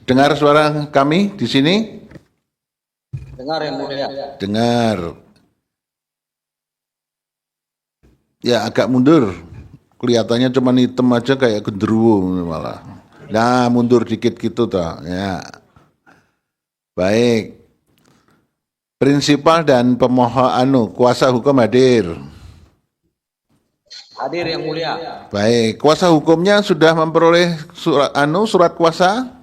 Dengar suara kami di sini? Dengar yang mulia. Dengar. Ya agak mundur. Kelihatannya cuma hitam aja kayak genderuwo malah. Nah, mundur dikit gitu toh. Ya. Baik. Prinsipal dan pemohon kuasa hukum hadir. Hadir yang mulia. Baik, kuasa hukumnya sudah memperoleh surat kuasa?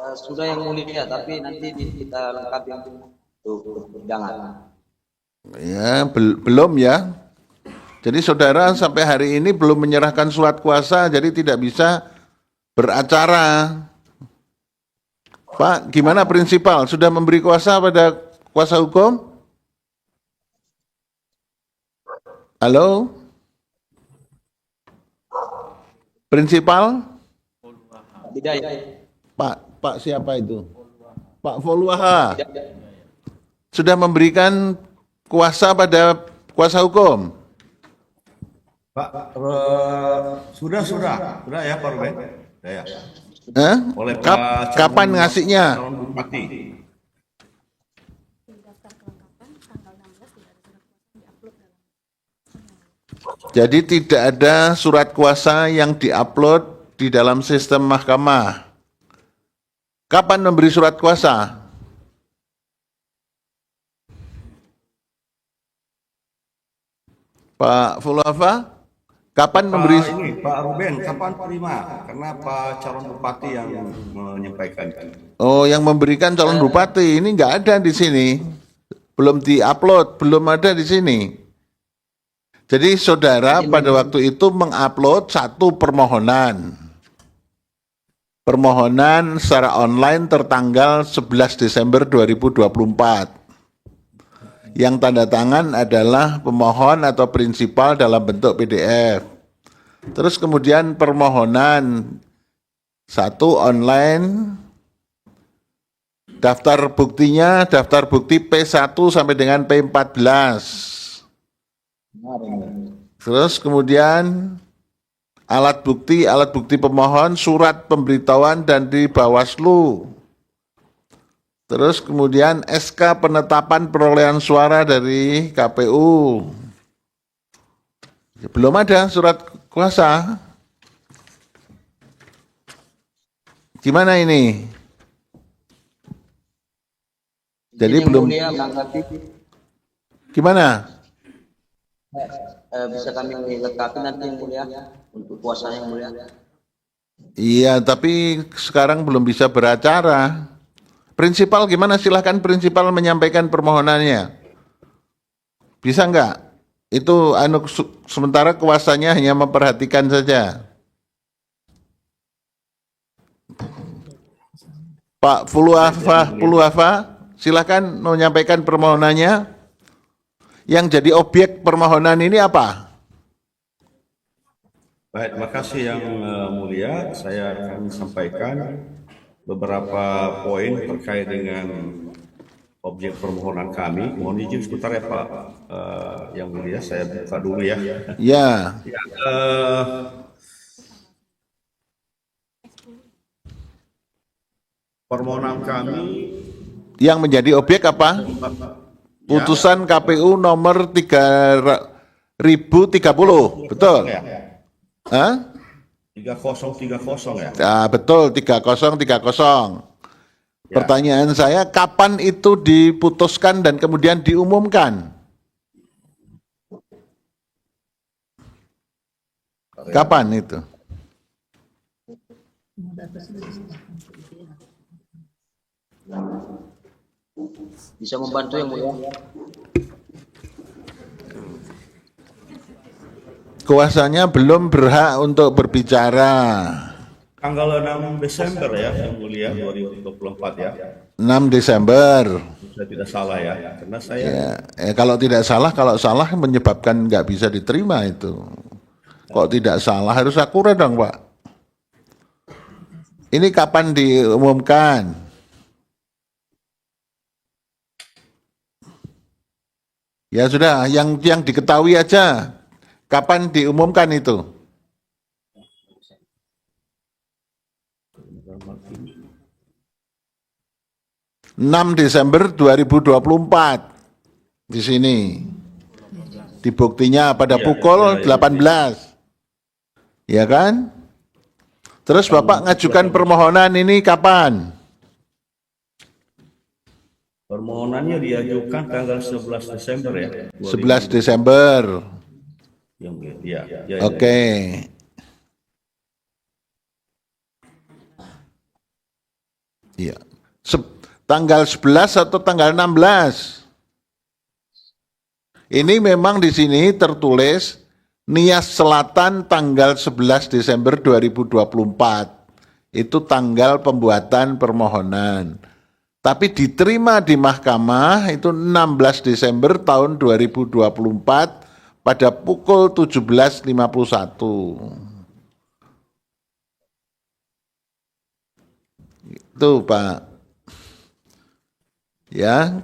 Sudah yang mulia, tapi nanti kita lengkapi untuk persidangan. Ya, belum ya. Jadi saudara sampai hari ini belum menyerahkan surat kuasa, jadi tidak bisa beracara. Pak, gimana prinsipal? Sudah memberi kuasa pada kuasa hukum? Halo? Prinsipal? Tidak ya. Pak siapa itu? Pak Voluaha. Sudah memberikan kuasa pada kuasa hukum? Pak, sudah ya Pak Ruben. Ya. Oleh Kapan ngasihnya? Calon Bupati. Jadi tidak ada surat kuasa yang diupload di dalam sistem mahkamah. Kapan memberi surat kuasa? Pak Fulafa, kapan memberi? Ini Pak Ruben, kapan terima? Karena Pak calon bupati yang menyampaikan. Oh, yang memberikan calon bupati ini nggak ada di sini, belum diupload, belum ada di sini. Jadi saudara pada waktu itu mengupload satu permohonan. Permohonan secara online tertanggal 11 Desember 2024. Yang tanda tangan adalah pemohon atau prinsipal dalam bentuk PDF. Terus kemudian permohonan satu online, daftar buktinya, daftar bukti P1 sampai dengan P14. Terus kemudian alat bukti pemohon, surat pemberitahuan dan di Bawaslu. Terus kemudian SK penetapan perolehan suara dari KPU. Belum ada surat kuasa. Gimana ini? Jadi belum. Gimana? Bisa kami lengkapi nanti yang mulia untuk kuasanya yang mulia. Iya, tapi sekarang belum bisa beracara. Prinsipal gimana? Silahkan prinsipal menyampaikan permohonannya. Bisa enggak? Itu sementara kuasanya hanya memperhatikan saja. Pak Puluhafa, silahkan menyampaikan permohonannya. Yang jadi objek permohonan ini apa? Baik, terima kasih yang mulia. Saya akan sampaikan beberapa poin terkait dengan objek permohonan kami. Mohon izin sebentar ya Pak yang mulia, saya buka dulu ya. Ya. Permohonan kami yang menjadi objek apa? Putusan KPU nomor 3030, betul? Hah? 3030 ya? Ya, betul, 3030. Ya. Pertanyaan saya, kapan itu diputuskan dan kemudian diumumkan? Kapan itu? Bisa membantu yang mulia. Kuasanya belum berhak untuk berbicara. Tanggal 6 Desember ya, yang mulia 2024 ya. 6 Desember. Saya tidak salah ya, karena saya. Kalau tidak salah, kalau salah menyebabkan nggak bisa diterima itu. Kok tidak salah harus akurat dong Pak. Ini kapan diumumkan? Ya sudah, yang diketahui aja. Kapan diumumkan itu? 6 Desember 2024 di sini. Di buktinya pada pukul 18. Ya kan? Terus Bapak ngajukan permohonan ini kapan? Permohonannya diajukan tanggal 11 Desember ya. 11 Desember. Yang mulia. Ya. Oke. Iya. Tanggal 11 atau tanggal 16? Ini memang di sini tertulis Nias Selatan tanggal 11 Desember 2024. Itu tanggal pembuatan permohonan. Tapi diterima di mahkamah itu 16 Desember tahun 2024 pada pukul 17.51. Itu Pak. Ya,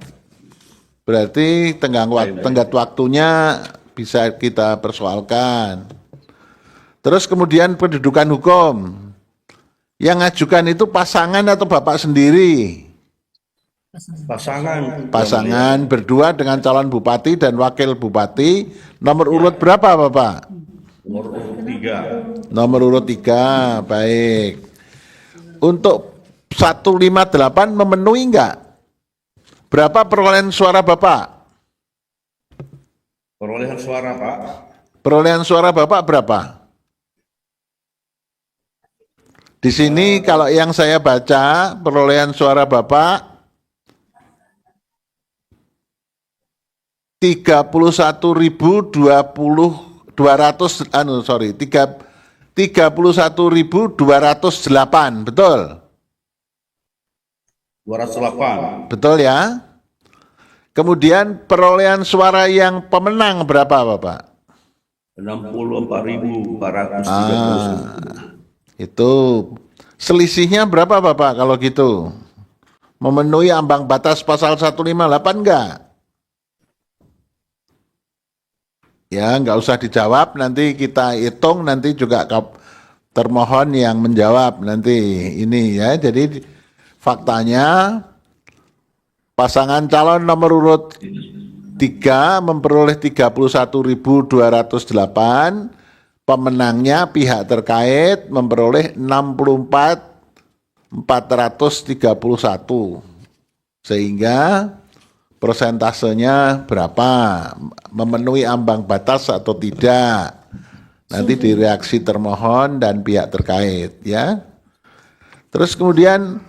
berarti tenggat waktunya bisa kita persoalkan. Terus kemudian pendudukan hukum. Yang ngajukan itu pasangan atau Bapak sendiri? Pasangan berdua dengan calon bupati dan wakil bupati. Nomor urut berapa Bapak? Nomor urut 3. Nomor urut 3, baik. Untuk 158 memenuhi enggak? Berapa perolehan suara Bapak? Perolehan suara Pak? Perolehan suara Bapak berapa? Di sini kalau yang saya baca perolehan suara Bapak 31.208, betul? 208. Betul ya? Kemudian perolehan suara yang pemenang berapa Bapak? 64.431. Itu selisihnya berapa Bapak kalau gitu? Memenuhi ambang batas pasal 158 enggak? Ya, enggak usah dijawab, nanti kita hitung, nanti juga termohon yang menjawab nanti ini ya. Jadi faktanya pasangan calon nomor urut 3 memperoleh 31.208, pemenangnya pihak terkait memperoleh 64.431. Sehingga persentasenya berapa? Memenuhi ambang batas atau tidak? Nanti direaksi termohon dan pihak terkait ya. Terus kemudian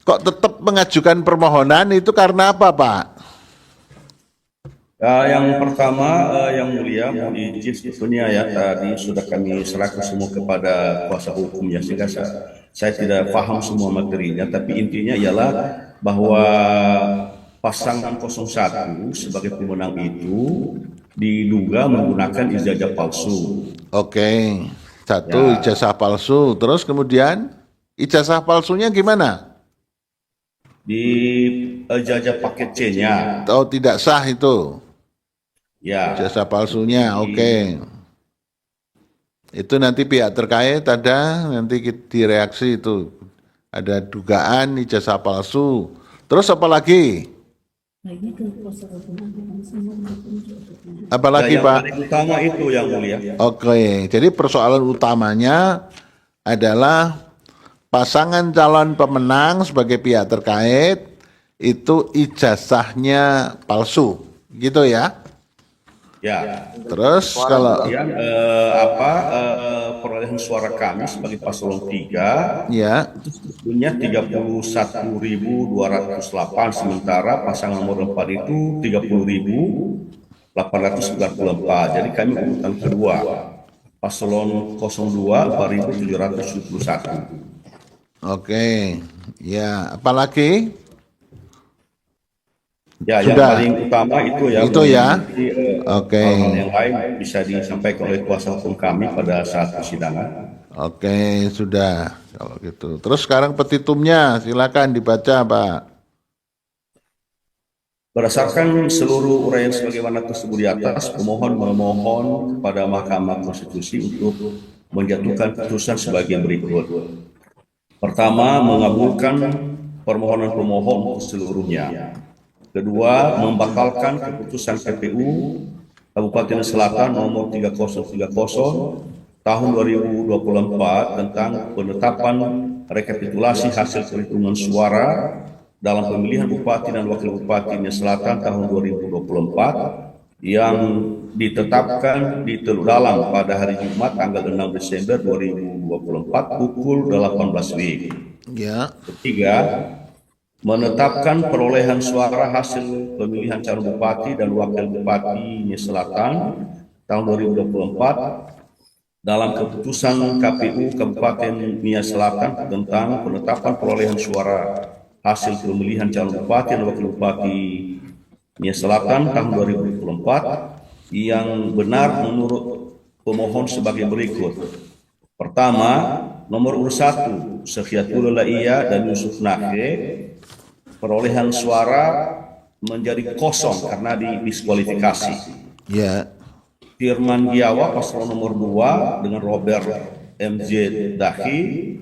kok tetap mengajukan permohonan itu karena apa Pak? Yang pertama, yang mulia, mohon izin sebetulnya ya tadi sudah kami serahkan semua kepada kuasa hukumnya sehingga saya tidak paham semua materinya, tapi intinya ialah bahwa pasangan 01 sebagai pemenang itu diduga menggunakan ijazah palsu. Oke, satu ya. Ijazah palsu, terus kemudian ijazah palsunya gimana? Di ijazah paket C-nya. Oh, tidak sah itu? Ya. Ijazah palsunya, oke. Itu nanti pihak terkait ada, nanti direaksi itu. Ada dugaan ijazah palsu. Terus apa lagi? Apalagi Pak? Yang utama itu yang mulia. Oke, jadi persoalan utamanya adalah pasangan calon pemenang sebagai pihak terkait itu ijazahnya palsu, gitu ya? Ya. Terus kalau perolehan suara kami sebagai paslon 3 ya itu sebetulnya 31.208, sementara pasangan nomor 4 itu 30.894. Jadi kami urutan kedua. Paslon 02 4.771. Oke. Ya, apalagi? Ya, sudah. Yang paling utama itu ya. Itu ya. Oke. Yang lain bisa disampaikan oleh kuasa hukum kami pada saat persidangan. Oke, sudah kalau gitu. Terus sekarang petitumnya silakan dibaca, Pak. Berdasarkan seluruh uraian sebagaimana tersebut di atas, pemohon memohon kepada Mahkamah Konstitusi untuk menjatuhkan putusan sebagai berikut. Pertama, mengabulkan permohonan pemohon seluruhnya. Kedua, membatalkan keputusan KPU Kabupaten Selatan nomor 3030 tahun 2024 tentang penetapan rekapitulasi hasil perhitungan suara dalam pemilihan Bupati dan Wakil Bupati Nia Selatan tahun 2024 yang ditetapkan di Teluk Dalam pada hari Jumat tanggal 6 Desember 2024 pukul 18 WIB. Ya. Ketiga, menetapkan perolehan suara hasil pemilihan calon bupati dan wakil bupati Nia Selatan tahun 2024 dalam keputusan KPU Kabupaten Nia Selatan tentang penetapan perolehan suara hasil pemilihan calon bupati dan wakil bupati Nia Selatan tahun 2024 yang benar menurut pemohon sebagai berikut. Pertama, nomor urut 1 Sekhiatul Laiyah dan Yusuf Nake, perolehan suara menjadi kosong karena didiskualifikasi. Ya. Firman Giawa paslon nomor 2 dengan Robert MJ Dahi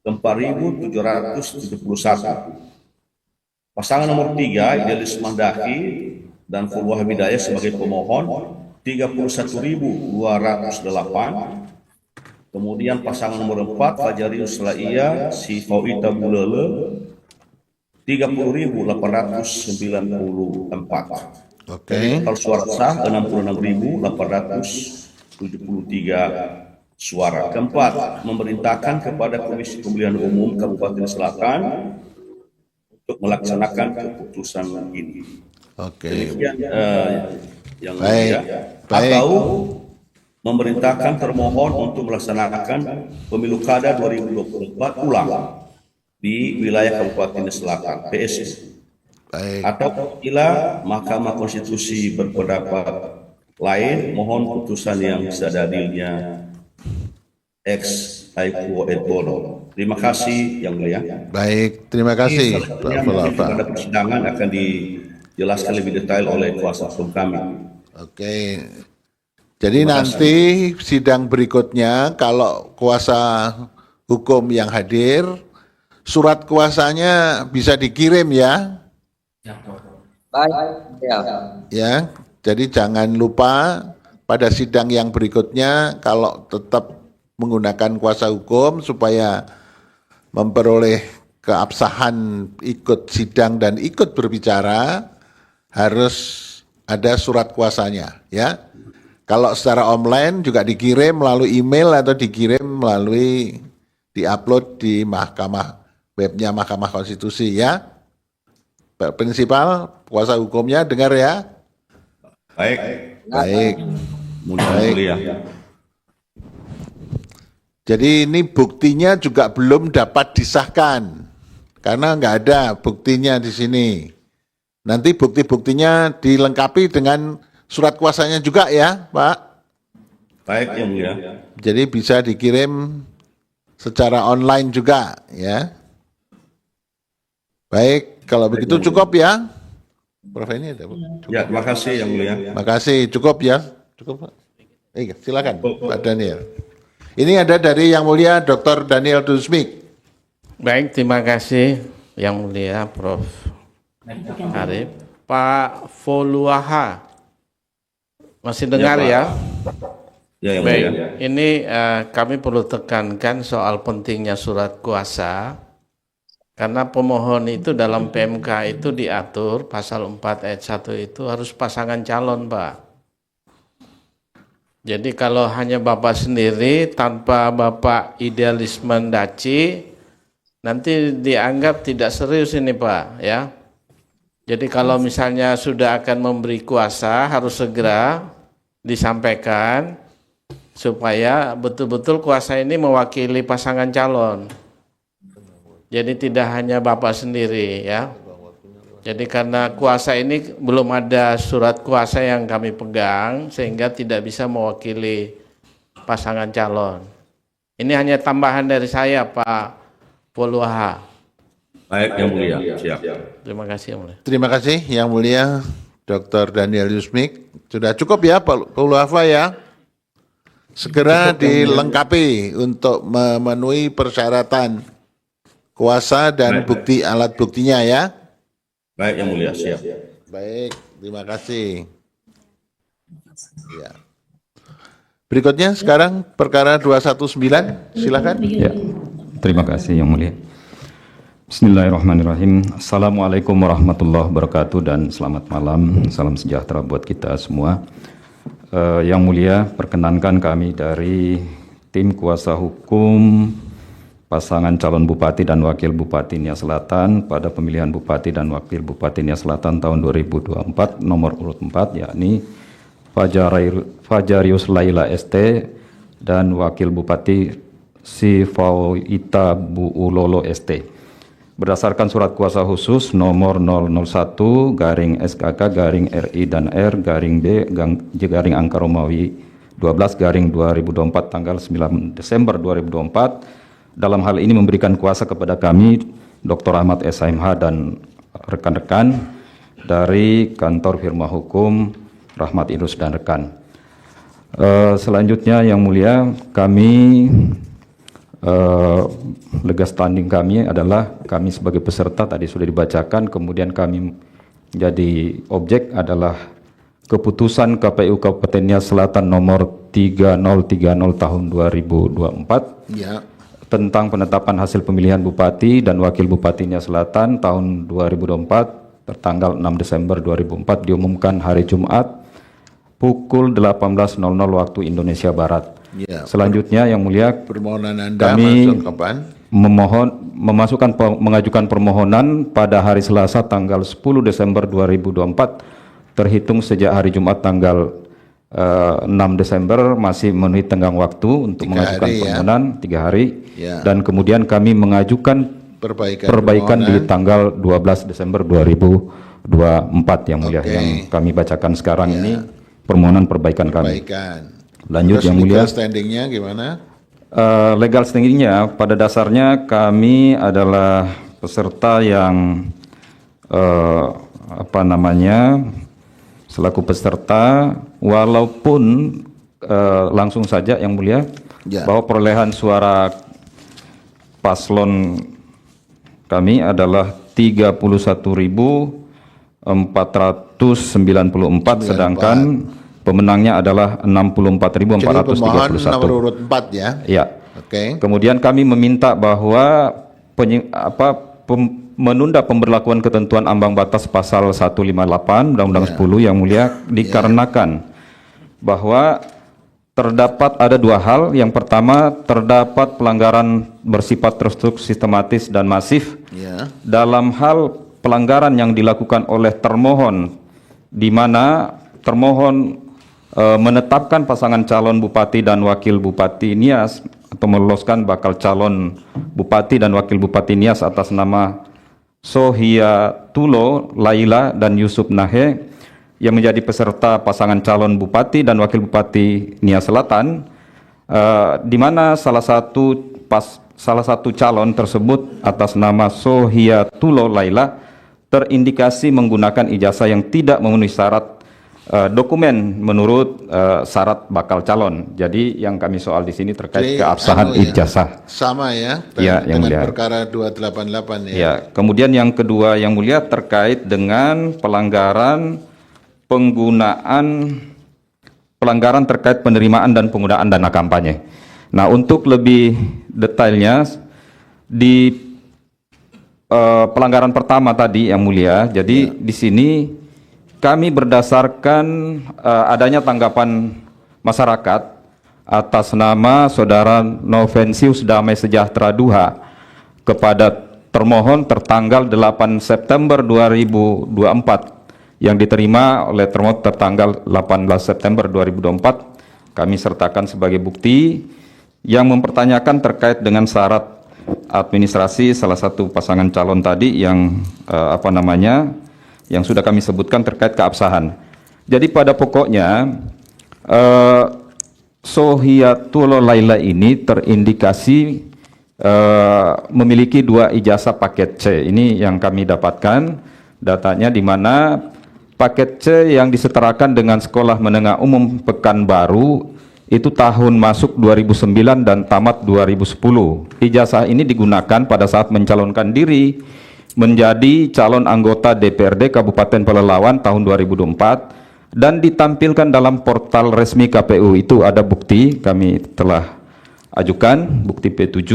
4.771. Pasangan nomor 3 Idelis Mandahi dan Fulwah Hidayah sebagai pemohon 31.208. Kemudian pasangan nomor 4 Fajarius Laiyah si Fauita Bulele 30.894. Oke. Total suara sah 66.873 suara. Keempat, memerintahkan kepada Komisi Pemilihan Umum Kabupaten Selatan untuk melaksanakan keputusan ini. Oke. Demikian yang Baik. mulia. Baik. Atau memerintahkan termohon untuk melaksanakan pemilu kada 2024 ulang di wilayah Kabupaten Selatan PSI. Baik. Atau bila Mahkamah Konstitusi berpendapat lain, mohon putusan yang seadilnya ex aequo et bono. Terima kasih yang mulia. Baik, terima kasih Pak Fulafa. Pada persidangan akan dijelaskan lebih detail oleh kuasa hukum kami. Oke. Jadi nanti sidang berikutnya kalau kuasa hukum yang hadir, surat kuasanya bisa dikirim ya. Baik, ya. Ya, jadi jangan lupa pada sidang yang berikutnya kalau tetap menggunakan kuasa hukum supaya memperoleh keabsahan ikut sidang dan ikut berbicara harus ada surat kuasanya ya. Kalau secara online juga dikirim melalui email atau dikirim melalui diupload di webnya Mahkamah Konstitusi ya. Pak Prinsipal, kuasa hukumnya dengar ya? Baik. Baik. Mulia. Jadi ini buktinya juga belum dapat disahkan karena nggak ada buktinya di sini. Nanti bukti-buktinya dilengkapi dengan surat kuasanya juga ya, Pak. Baik yang mulia. Jadi bisa dikirim secara online juga ya. Baik, kalau begitu cukup ya. Prof ini ada, Pak. Ya, terima kasih yang mulia. Makasih, cukup ya. Cukup, Pak. Silakan, Pak Daniel. Ini ada dari Yang Mulia Dr. Daniel Dusmik. Baik, terima kasih Yang Mulia Prof. Arif. Pak Foluaha, masih dengar ya? Ya, yang Baik, mulia. ini kami perlu tekankan soal pentingnya surat kuasa. Karena pemohon itu dalam PMK itu diatur pasal 4 ayat 1 itu harus pasangan calon, Pak. Jadi kalau hanya Bapak sendiri tanpa Bapak idealisme mendaci, nanti dianggap tidak serius ini Pak ya. Jadi kalau misalnya sudah akan memberi kuasa harus segera disampaikan supaya betul-betul kuasa ini mewakili pasangan calon. Jadi tidak hanya Bapak sendiri ya. Jadi karena kuasa ini belum ada surat kuasa yang kami pegang sehingga tidak bisa mewakili pasangan calon. Ini hanya tambahan dari saya Pak Poluaha. Baik yang mulia. Siap. Terima kasih Yang Mulia. Terima kasih Yang Mulia Dr. Daniel Dusmik. Sudah cukup ya Pak Poluafa ya. Segera dilengkapi untuk memenuhi persyaratan kuasa dan Baik. bukti alat buktinya ya. Baik Yang Mulia, siap. Baik, terima kasih. Ya. Berikutnya sekarang perkara 219, silakan. Ya, terima kasih Yang Mulia. Bismillahirrahmanirrahim. Assalamualaikum warahmatullahi wabarakatuh dan selamat malam. Salam sejahtera buat kita semua. Yang Mulia, perkenankan kami dari tim kuasa hukum pasangan calon Bupati dan Wakil Bupati Nias Selatan pada pemilihan Bupati dan Wakil Bupati Nias Selatan tahun 2024 nomor urut 4, yakni Fajarius Laila ST dan Wakil Bupati Sifauita Bu Ulolo ST. Berdasarkan surat kuasa khusus nomor 001 garing SKK garing RI dan R garing B garing angka Romawi 12 garing 2024 tanggal 9 Desember 2024, dalam hal ini memberikan kuasa kepada kami Dr. Ahmad SMH dan rekan-rekan dari kantor firma hukum Rahmat Idrus dan rekan. Selanjutnya Yang Mulia, kami legal standing kami adalah kami sebagai peserta tadi sudah dibacakan, kemudian kami jadi objek adalah keputusan KPU Kabupaten Nias Selatan nomor 3030 tahun 2024 Ya. tentang penetapan hasil pemilihan Bupati dan Wakil Bupati Nias Selatan tahun 2024 tertanggal 6 Desember 2004 diumumkan hari Jumat pukul 18.00 waktu Indonesia Barat. Ya. Selanjutnya Yang Mulia, Permohonan Anda kami masuk kapan? mengajukan permohonan pada hari Selasa tanggal 10 Desember 2024 terhitung sejak hari Jumat tanggal 6 Desember, masih memenuhi tenggang waktu untuk 3 mengajukan hari, ya. permohonan 3 hari. Ya. Dan kemudian kami mengajukan perbaikan di tanggal 12 Desember 2024 Yang Mulia. Oke. Yang kami bacakan sekarang ini permohonan perbaikan kami. perbaikan. Lanjut Terus Yang Mulia. legal standingnya gimana? Legal standingnya pada dasarnya kami adalah peserta yang selaku peserta, walaupun langsung saja Yang Mulia, Ya. bahwa perolehan suara paslon kami adalah 31.494, sedangkan pemenangnya adalah Jadi pemohon 64.431. nomor urut 4 ya. Ya. Oke. Kemudian kami meminta bahwa menunda pemberlakuan ketentuan ambang batas pasal 158 Undang-Undang 10 Yang Mulia, dikarenakan bahwa terdapat ada dua hal. Yang pertama, terdapat pelanggaran bersifat terstruktur, sistematis dan masif Ya. dalam hal pelanggaran yang dilakukan oleh termohon, di mana termohon menetapkan pasangan calon Bupati dan Wakil Bupati Nias atau meloloskan bakal calon Bupati dan Wakil Bupati Nias atas nama Sohiatulo Laila dan Yusuf Nahe yang menjadi peserta pasangan calon Bupati dan Wakil Bupati Nias Selatan, di mana salah satu calon tersebut atas nama Sohiatulo Laila terindikasi menggunakan ijazah yang tidak memenuhi syarat dokumen menurut syarat bakal calon. Jadi yang kami soal di sini terkait Jadi, keabsahan ijazah. Sama ya, Ya, Yang dengan Mulia. perkara 288 ya. Ya, kemudian yang kedua Yang Mulia terkait dengan pelanggaran terkait penerimaan dan penggunaan dana kampanye. Nah, untuk lebih detailnya di pelanggaran pertama tadi Yang Mulia, jadi di sini kami berdasarkan adanya tanggapan masyarakat atas nama Saudara Novensius Damai Sejahtera Duha kepada termohon tertanggal 8 September 2024 yang diterima oleh termohon tertanggal 18 September 2024, kami sertakan sebagai bukti yang mempertanyakan terkait dengan syarat administrasi salah satu pasangan calon tadi yang yang sudah kami sebutkan terkait keabsahan. Jadi pada pokoknya Sohiatulo Laila ini terindikasi memiliki 2 ijazah paket C. Ini yang kami dapatkan datanya, di mana paket C yang disetarakan dengan Sekolah Menengah Umum Pekanbaru itu tahun masuk 2009 dan tamat 2010. Ijazah ini digunakan pada saat mencalonkan diri menjadi calon anggota DPRD Kabupaten Pelalawan tahun 2024 dan ditampilkan dalam portal resmi KPU. Itu ada bukti, kami telah ajukan bukti P7.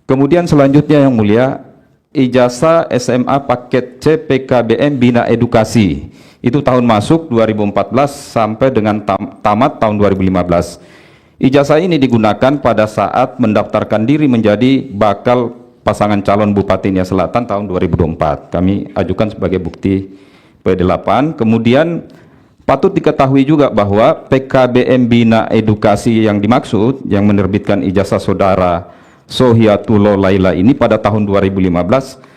Kemudian selanjutnya yang mulia, ijazah SMA paket C PKBM Bina Edukasi. Itu tahun masuk 2014 sampai dengan tamat tahun 2015. Ijazah ini digunakan pada saat mendaftarkan diri menjadi bakal pasangan calon Bupati Nia Selatan tahun 2024. Kami ajukan sebagai bukti P8. Kemudian patut diketahui juga bahwa PKBM Bina Edukasi yang dimaksud yang menerbitkan ijazah saudara Sohiatullah Laila ini pada tahun 2015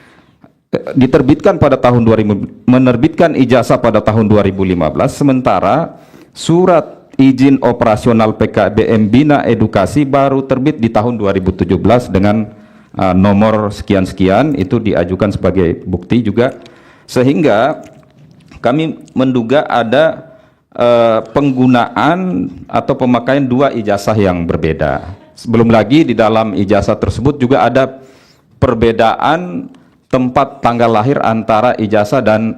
diterbitkan pada tahun 2000, menerbitkan ijazah pada tahun 2015, sementara surat izin operasional PKBM Bina Edukasi baru terbit di tahun 2017 dengan nomor sekian-sekian. Itu diajukan sebagai bukti juga, sehingga kami menduga ada penggunaan atau pemakaian dua ijazah yang berbeda. Belum lagi di dalam ijazah tersebut juga ada perbedaan tempat tanggal lahir antara ijazah dan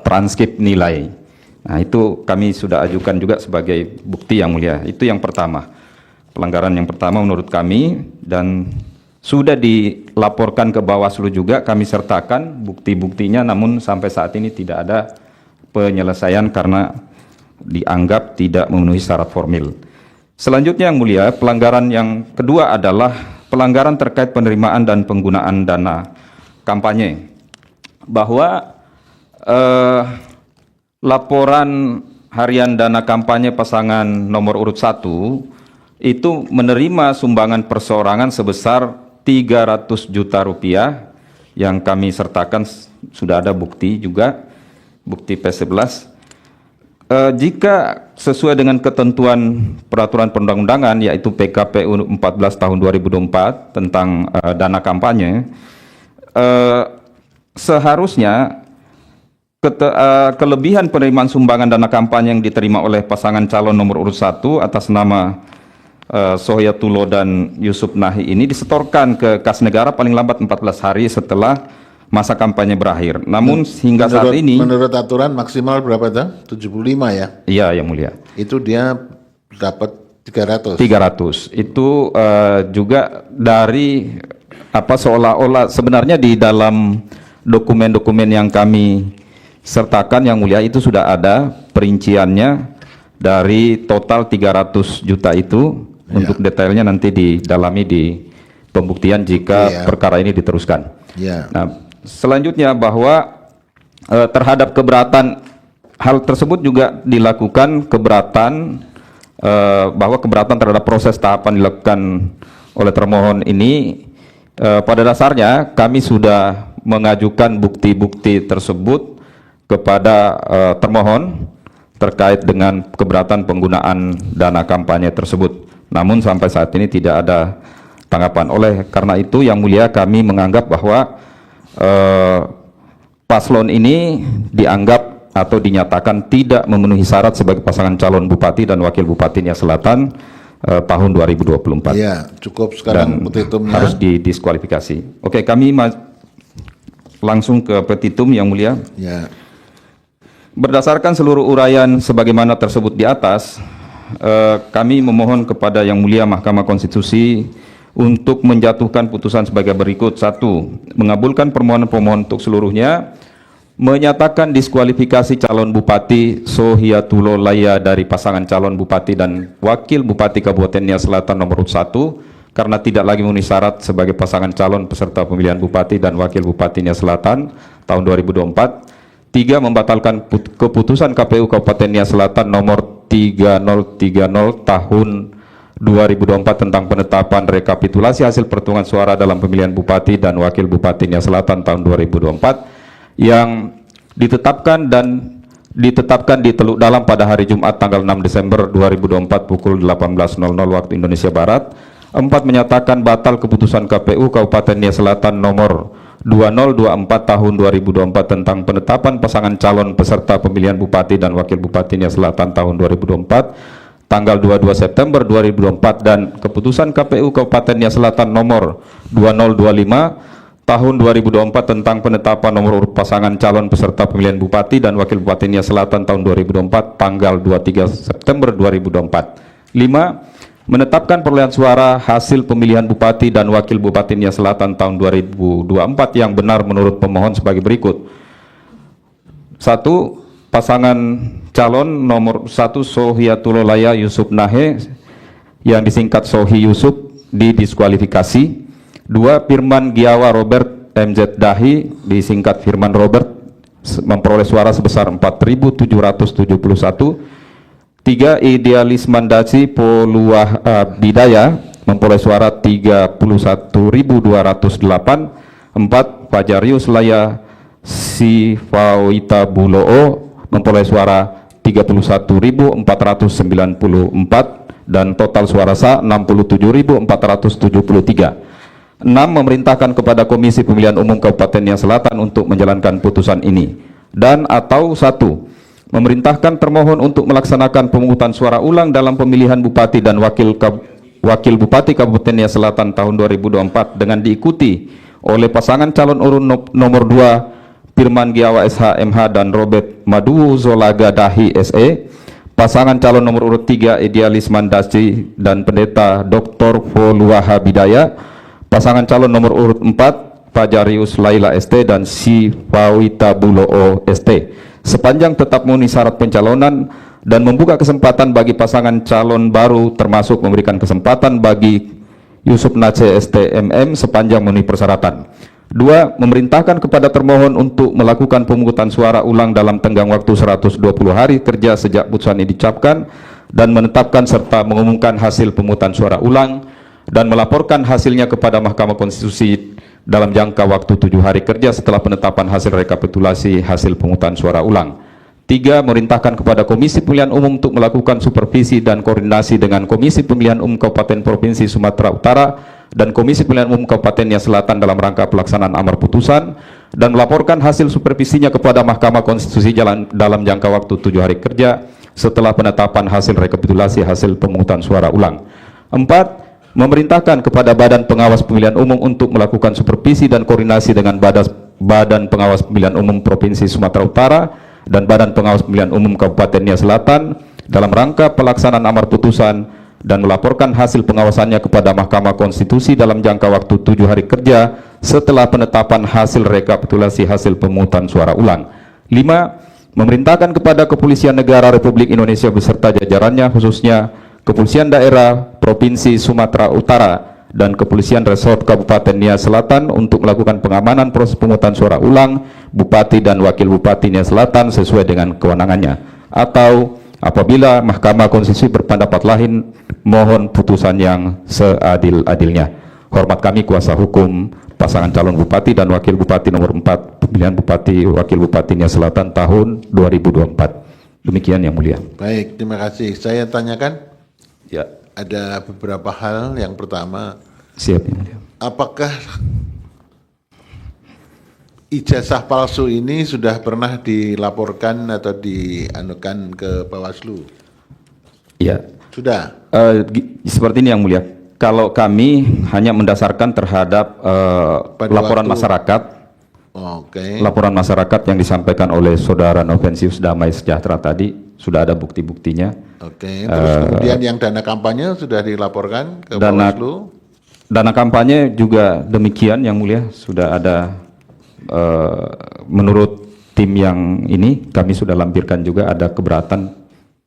transkrip nilai. Nah, itu kami sudah ajukan juga sebagai bukti yang mulia. Itu yang pertama, pelanggaran yang pertama menurut kami, dan sudah dilaporkan ke Bawaslu juga, kami sertakan bukti-buktinya, namun sampai saat ini tidak ada penyelesaian karena dianggap tidak memenuhi syarat formil. Selanjutnya yang mulia, pelanggaran yang kedua adalah pelanggaran terkait penerimaan dan penggunaan dana kampanye, bahwa laporan harian dana kampanye pasangan nomor urut 1 itu menerima sumbangan perseorangan sebesar 300 juta rupiah yang kami sertakan, sudah ada bukti juga, bukti P11. Jika sesuai dengan ketentuan peraturan perundang-undangan yaitu PKPU 14 tahun 2024 tentang dana kampanye, seharusnya kelebihan penerimaan sumbangan dana kampanye yang diterima oleh pasangan calon nomor urut 1 atas nama Sohiatullah dan Yusuf Nahi ini disetorkan ke kas negara paling lambat 14 hari setelah masa kampanye berakhir. Namun hingga saat ini menurut aturan maksimal berapa itu? 75 ya? Iya, yang mulia. Itu dia dapat 300. 300. Itu juga dari seolah-olah sebenarnya di dalam dokumen-dokumen yang kami sertakan yang mulia itu sudah ada perinciannya dari total 300 juta itu. Untuk detailnya nanti didalami di pembuktian jika perkara ini diteruskan. Nah, selanjutnya bahwa terhadap keberatan hal tersebut juga dilakukan keberatan, bahwa keberatan terhadap proses tahapan dilakukan oleh termohon ini. Pada dasarnya kami sudah mengajukan bukti-bukti tersebut kepada termohon terkait dengan keberatan penggunaan dana kampanye tersebut. Namun sampai saat ini tidak ada tanggapan. Oleh karena itu yang mulia kami menganggap bahwa paslon ini dianggap atau dinyatakan tidak memenuhi syarat sebagai pasangan calon bupati dan wakil bupati Nia Selatan tahun 2024. Iya, cukup sekarang petitumnya. Harus didiskualifikasi. Oke, kami langsung ke petitum yang mulia. Ya. Berdasarkan seluruh uraian sebagaimana tersebut di atas, kami memohon kepada yang mulia Mahkamah Konstitusi untuk menjatuhkan putusan sebagai berikut. 1. Mengabulkan permohonan pemohon untuk seluruhnya, menyatakan diskualifikasi calon Bupati Sohiatullah Laila dari pasangan calon Bupati dan Wakil Bupati Kabupaten Nia Selatan nomor 1 karena tidak lagi memenuhi syarat sebagai pasangan calon peserta pemilihan Bupati dan Wakil Bupati Nia Selatan tahun 2024. 3. Membatalkan keputusan KPU Kabupaten Nia Selatan nomor 3030 tahun 2024 tentang penetapan rekapitulasi hasil perhitungan suara dalam pemilihan Bupati dan Wakil Bupati Nia Selatan tahun 2024 yang ditetapkan di Teluk Dalam pada hari Jumat tanggal 6 Desember 2024 pukul 18.00 waktu Indonesia Barat. 4. Menyatakan batal keputusan KPU Kabupaten Nia Selatan nomor 2024 tahun 2024 tentang penetapan pasangan calon peserta pemilihan Bupati dan Wakil Bupati Nia Selatan tahun 2024 tanggal 22 September 2024 dan keputusan KPU Kabupaten Nia Selatan nomor 2025 tahun 2024 tentang penetapan nomor urut pasangan calon peserta pemilihan Bupati dan Wakil Bupati Nia Selatan tahun 2024 tanggal 23 September 2024. 5. Menetapkan perolehan suara hasil pemilihan Bupati dan Wakil Bupati Nia Selatan tahun 2024 yang benar menurut pemohon sebagai berikut. 1. Pasangan calon nomor 1 Sohiatulolaya Yusuf Nahe yang disingkat Sohi Yusuf didiskualifikasi. 2. Firman Giawa Robert MZ Dahi disingkat Firman Robert memperoleh suara sebesar 4.771. 3. Idealis Mandasi Poluah Bidaya memperoleh suara 31.208. 4. Fajarius Laya Sifawita Buloo memperoleh suara 31.494 dan total suara sah 67.473. 6. Memerintahkan kepada Komisi Pemilihan Umum Kabupaten Nia Selatan untuk menjalankan putusan ini dan atau 1. Memerintahkan termohon untuk melaksanakan pemungutan suara ulang dalam pemilihan Bupati dan Wakil Bupati Kabupaten Nia Selatan tahun 2024 dengan diikuti oleh pasangan calon urut nomor 2 Firman Giawa SH MH dan Robert Madu Zolaga Dahi SE, pasangan calon nomor urut 3 Idealis Mandasi dan Pendeta Dr. Poluaha Bidaya, pasangan calon nomor urut 4 Fajarius Laila ST dan Sifawita Buloo ST, sepanjang tetap memenuhi syarat pencalonan dan membuka kesempatan bagi pasangan calon baru termasuk memberikan kesempatan bagi Yusuf Nace ST MM sepanjang memenuhi persyaratan. 2. Memerintahkan kepada termohon untuk melakukan pemungutan suara ulang dalam tenggang waktu 120 hari kerja sejak putusan ini dicapkan dan menetapkan serta mengumumkan hasil pemungutan suara ulang dan melaporkan hasilnya kepada Mahkamah Konstitusi dalam jangka waktu 7 hari kerja setelah penetapan hasil rekapitulasi hasil pemungutan suara ulang. 3. Memerintahkan kepada Komisi Pemilihan Umum untuk melakukan supervisi dan koordinasi dengan Komisi Pemilihan Umum Kabupaten Provinsi Sumatera Utara dan Komisi Pemilihan Umum Kabupaten Nia Selatan dalam rangka pelaksanaan amar putusan dan melaporkan hasil supervisinya kepada Mahkamah Konstitusi dalam jangka waktu 7 hari kerja setelah penetapan hasil rekapitulasi hasil pemungutan suara ulang. 4. Memerintahkan kepada Badan Pengawas Pemilihan Umum untuk melakukan supervisi dan koordinasi dengan Badan Pengawas Pemilihan Umum Provinsi Sumatera Utara dan Badan Pengawas Pemilihan Umum Kabupaten Nia Selatan dalam rangka pelaksanaan amar putusan dan melaporkan hasil pengawasannya kepada Mahkamah Konstitusi dalam jangka waktu 7 hari kerja setelah penetapan hasil rekapitulasi hasil pemungutan suara ulang. 5. Memerintahkan kepada Kepolisian Negara Republik Indonesia beserta jajarannya khususnya Kepolisian Daerah Provinsi Sumatera Utara dan Kepolisian Resort Kabupaten Nia Selatan untuk melakukan pengamanan proses pemungutan suara ulang Bupati dan Wakil Bupati Nia Selatan sesuai dengan kewenangannya, atau apabila Mahkamah Konstitusi berpendapat lain, mohon putusan yang seadil-adilnya. Hormat kami kuasa hukum pasangan calon Bupati dan Wakil Bupati nomor 4 pemilihan Bupati Wakil Bupati Nia Selatan tahun 2024. Demikian yang mulia. Baik, terima kasih. Saya tanyakan, Ya, ada beberapa hal. Yang pertama, siap yang mulia. apakah ijazah palsu ini sudah pernah dilaporkan atau dianukan ke Bawaslu? Ya, Sudah. seperti ini yang mulia. Kalau kami hanya mendasarkan terhadap Pada laporan waktu- masyarakat, Oke. laporan masyarakat yang disampaikan oleh Saudara Novensius Damai Sejahtera tadi, sudah ada bukti-buktinya. Oke. Terus kemudian yang dana kampanye sudah dilaporkan ke Dana- Bawaslu? Dana kampanye juga demikian yang mulia, sudah ada menurut tim yang ini kami sudah lampirkan juga ada keberatan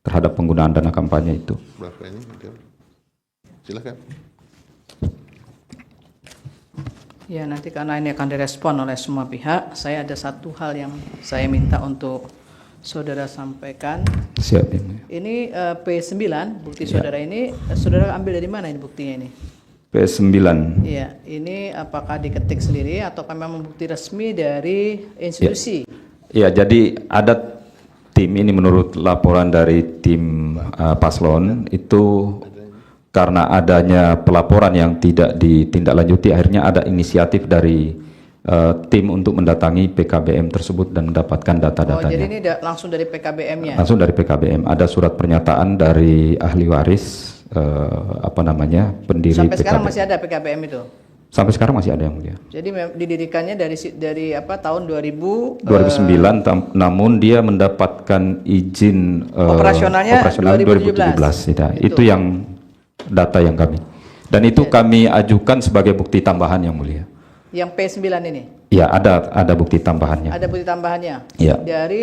terhadap penggunaan dana kampanye itu. Berapa ini? Silakan. Ya, nanti karena ini akan direspon oleh semua pihak, saya ada satu hal yang saya minta untuk saudara sampaikan. Siap yang mulia. Ini P9, bukti saudara ini, saudara ambil dari mana ini buktinya ini? P9. Iya, ini apakah diketik sendiri atau memang bukti resmi dari institusi? Ya, jadi ada tim ini menurut laporan dari tim paslon itu karena adanya pelaporan yang tidak ditindaklanjuti, akhirnya ada inisiatif dari tim untuk mendatangi PKBM tersebut dan mendapatkan Oh, data-datanya. jadi ini langsung dari PKBM-nya. Langsung dari PKBM, ada surat pernyataan dari ahli waris pendiri Sampai PKBM. sekarang masih ada PKBM itu. Sampai sekarang masih ada, yang mulia. Jadi didirikannya dari tahun 2000 2009 namun dia mendapatkan izin Operasionalnya 2017. Ya. Itu yang data yang kami. Dan itu kami ajukan sebagai bukti tambahan, yang mulia. yang P9 ini. Ya, ada bukti tambahannya. Ada bukti tambahannya. Ya.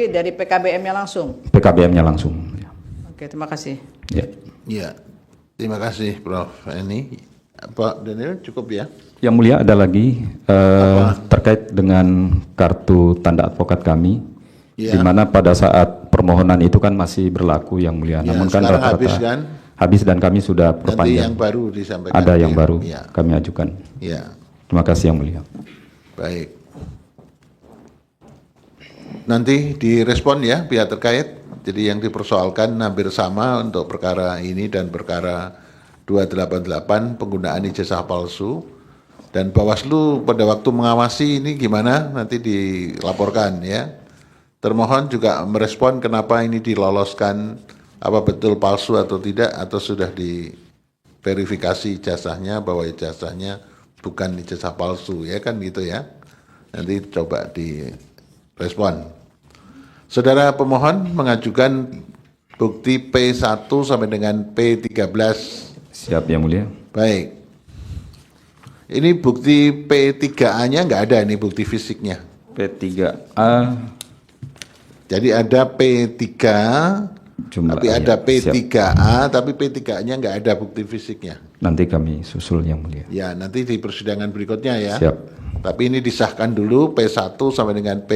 Dari PKBM-nya langsung. PKBM-nya langsung. Oke, terima kasih. Ya. Ya, terima kasih Prof. Ini Pak Daniel cukup ya. Yang mulia, ada lagi terkait dengan kartu tanda advokat kami, Ya. di mana pada saat permohonan itu kan masih berlaku, yang mulia. Ya, Namun kan sekarang rata-rata habis kan? habis dan kami sudah Nanti perpanjang. yang baru disampaikan. Ada yang ya. baru Ya. kami ajukan. Ya, Terima kasih, yang mulia. baik. Nanti direspon ya pihak terkait. Jadi yang dipersoalkan hampir sama untuk perkara ini dan perkara 288 penggunaan ijazah palsu. Dan Bawaslu pada waktu mengawasi ini gimana nanti dilaporkan ya. Termohon juga merespon kenapa ini diloloskan, apa betul palsu atau tidak, atau sudah diverifikasi ijazahnya bahwa ijazahnya bukan ijazah palsu, ya kan gitu ya. Nanti coba direspon. Saudara pemohon mengajukan bukti P1 sampai dengan P13. Siap, yang mulia. Baik. Ini bukti P3A-nya nggak ada, ini bukti fisiknya. P3A Jadi ada P3, jumlah, tapi ada ya, P3A, tapi P3A-nya nggak ada bukti fisiknya. nanti kami susul, yang mulia. Ya, nanti di persidangan berikutnya ya. Siap. Tapi ini disahkan dulu P1 sampai dengan P.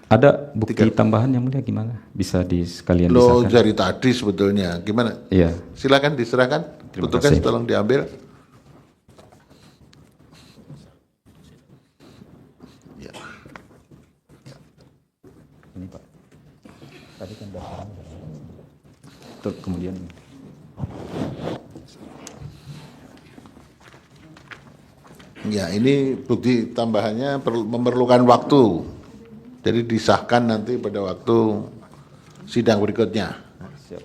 Ada bukti tambahan, yang mulia, gimana? Bisa sekalian Lo disahkan? dari tadi sebetulnya, gimana? Iya. Silakan diserahkan. Terima Petugas kasih. tolong diambil. Ya. Ini, Pak. Tadi kan daftaran. Terus kemudian Ya, ini bukti tambahannya memerlukan waktu. Jadi disahkan nanti pada waktu sidang berikutnya. siap.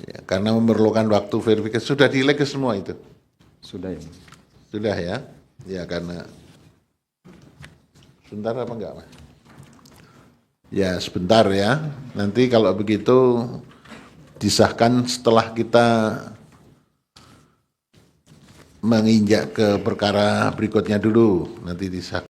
Ya, karena memerlukan waktu verifikasi. Sudah dilek semua itu? Sudah, ya. Sudah ya? Ya, karena sebentar apa enggak, Mas? Ya, sebentar ya. Nanti kalau begitu disahkan setelah kita menginjak ke perkara berikutnya dulu. Nanti disahkan.